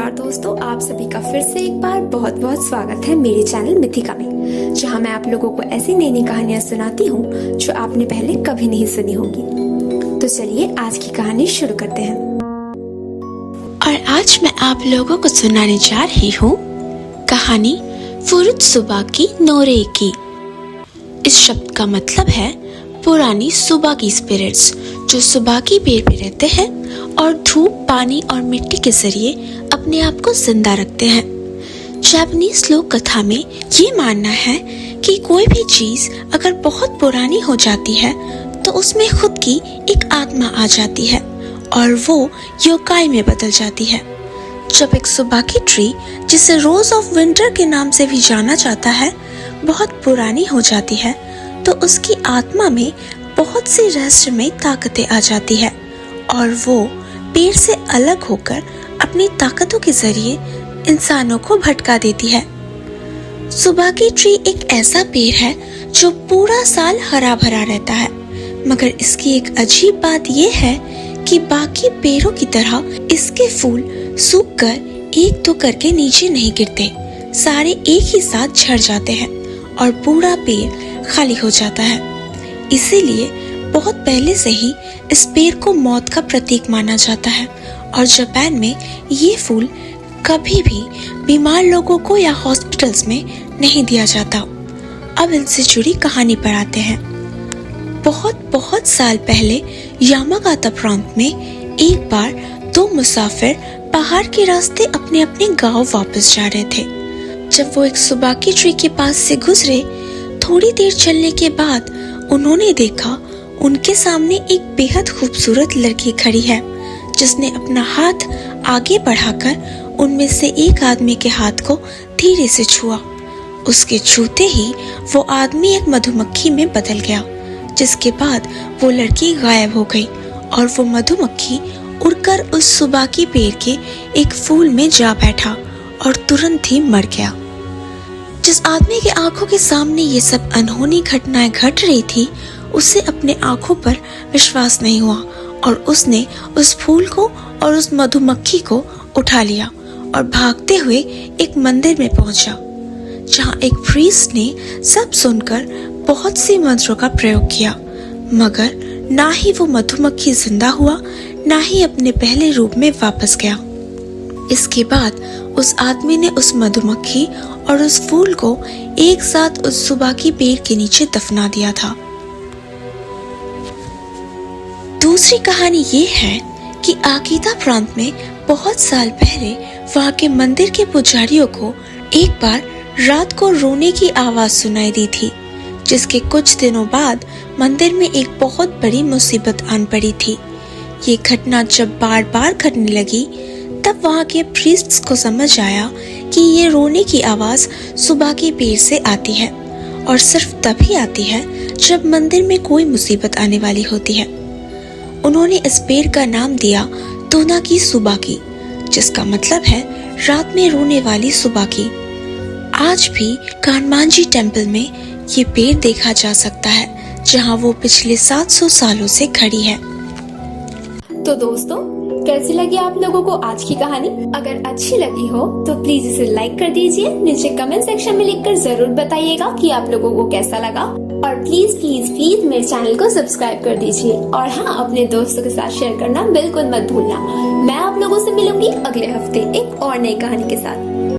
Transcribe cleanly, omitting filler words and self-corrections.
नमस्कार दोस्तों, आप सभी का फिर से एक बार बहुत बहुत स्वागत है मेरे चैनल मिथिका में, जहां मैं आप लोगों को ऐसी नई नई कहानियां सुनाती हूं जो आपने पहले कभी नहीं सुनी होंगी। तो चलिए आज की कहानी शुरू करते हैं। और आज मैं आप लोगों को सुनाने जा रही हूँ कहानी फुरुत सुबह की नोरे की। इस शब्द का मतलब है पुरानी सुबह की स्पिरिट्स जो सुबह की पेड़ पे रहते हैं और धूप, पानी और मिट्टी के जरिए अपने आप को जिंदा रखते हैं। जापानीज लोक कथा में ये मानना है कि कोई भी चीज अगर बहुत पुरानी हो जाती है तो उसमें खुद की एक आत्मा आ जाती है और वो योकाई में बदल जाती है। जब एक सुबह की ट्री, जिसे रोज ऑफ विंटर के नाम से भी जाना जाता है, बहुत पुरानी हो जाती है तो उसकी आत्मा में बहुत सी रहस्यमय ताकतें आ जाती है और वो पेड़ से अलग होकर अपनी ताकतों के जरिए इंसानों को भटका देती है। सुबह की ट्री एक ऐसा पेड़ है जो पूरा साल हरा भरा रहता है, मगर इसकी एक अजीब बात यह है कि बाकी पेड़ों की तरह इसके फूल सूखकर एक दो करके नीचे नहीं गिरते, सारे एक ही साथ झड़ जाते हैं और पूरा पेड़ खाली हो जाता है। इसीलिए बहुत पहले से ही इस पेड़ को मौत का प्रतीक माना जाता है और जापान में ये फूल कभी भी बीमार लोगों को या हॉस्पिटल्स में नहीं दिया जाता। अब इनसे जुड़ी कहानी पर आते हैं। बहुत बहुत साल पहले यामागाता प्रांत में एक बार दो मुसाफिर पहाड़ के रास्ते अपने अपने गांव वापस जा रहे थे। जब वो एक सुबाकी ट्री के पास से गुजरे, थोड़ी देर चलने के बाद उन्होंने देखा उनके सामने एक बेहद खूबसूरत लड़की खड़ी है, जिसने अपना हाथ आगे बढ़ाकर उनमें से एक आदमी के हाथ को धीरे से छुआ। उसके छूते ही वो आदमी एक मधुमक्खी में बदल गया, जिसके बाद वो लड़की गायब हो गई और वो मधुमक्खी उड़कर उस सुबाकी पेड़ के एक फूल में जा बैठा और तुरंत ही मर गया। जिस आदमी के आंखों के सामने ये सब अनहोनी घटनाएं घट रही थी, उसे अपने आंखों पर विश्वास नहीं हुआ और उसने उस फूल को और उस मधुमक्खी को उठा लिया और भागते हुए एक मंदिर में पहुंचा, जहां एक प्रीस्ट ने सब सुनकर बहुत सी मंत्रों का प्रयोग किया, मगर ना ही वो मधुमक्खी जिंदा हुआ, ना ही अपने पहले रूप में वापस गया। इसके बाद उस आदमी ने उस मधुमक्खी और उस फूल को एक साथ उस सुबाकी पेड़ के नीचे दफना दिया था। दूसरी कहानी ये है कि आकीता प्रांत में बहुत साल पहले वहाँ के मंदिर के पुजारियों को एक बार रात को रोने की आवाज सुनाई दी थी, जिसके कुछ दिनों बाद मंदिर में एक बहुत बड़ी मुसीबत आन पड़ी थी। ये घटना जब बार बार घटने लगी, तब वहाँ के प्रीस्ट्स को समझ आया कि ये रोने की आवाज सुबह के पेड़ से आती है और सिर्फ तभी आती है जब मंदिर में कोई मुसीबत आने वाली होती है। उन्होंने इस पेड़ का नाम दिया तोना की सुबाकी, जिसका मतलब है रात में रोने वाली सुबाकी। आज भी कानमांजी टेम्पल में ये पेड़ देखा जा सकता है, जहाँ वो पिछले 700 सालों से खड़ी है। तो दोस्तों, कैसी लगी आप लोगों को आज की कहानी? अगर अच्छी लगी हो तो प्लीज इसे लाइक कर दीजिए। नीचे कमेंट सेक्शन में लिखकर जरूर बताइएगा कि आप लोगों को कैसा लगा, और प्लीज प्लीज प्लीज मेरे चैनल को सब्सक्राइब कर दीजिए। और हाँ, अपने दोस्तों के साथ शेयर करना बिल्कुल मत भूलना। मैं आप लोगों से मिलूंगी अगले हफ्ते एक और नई कहानी के साथ।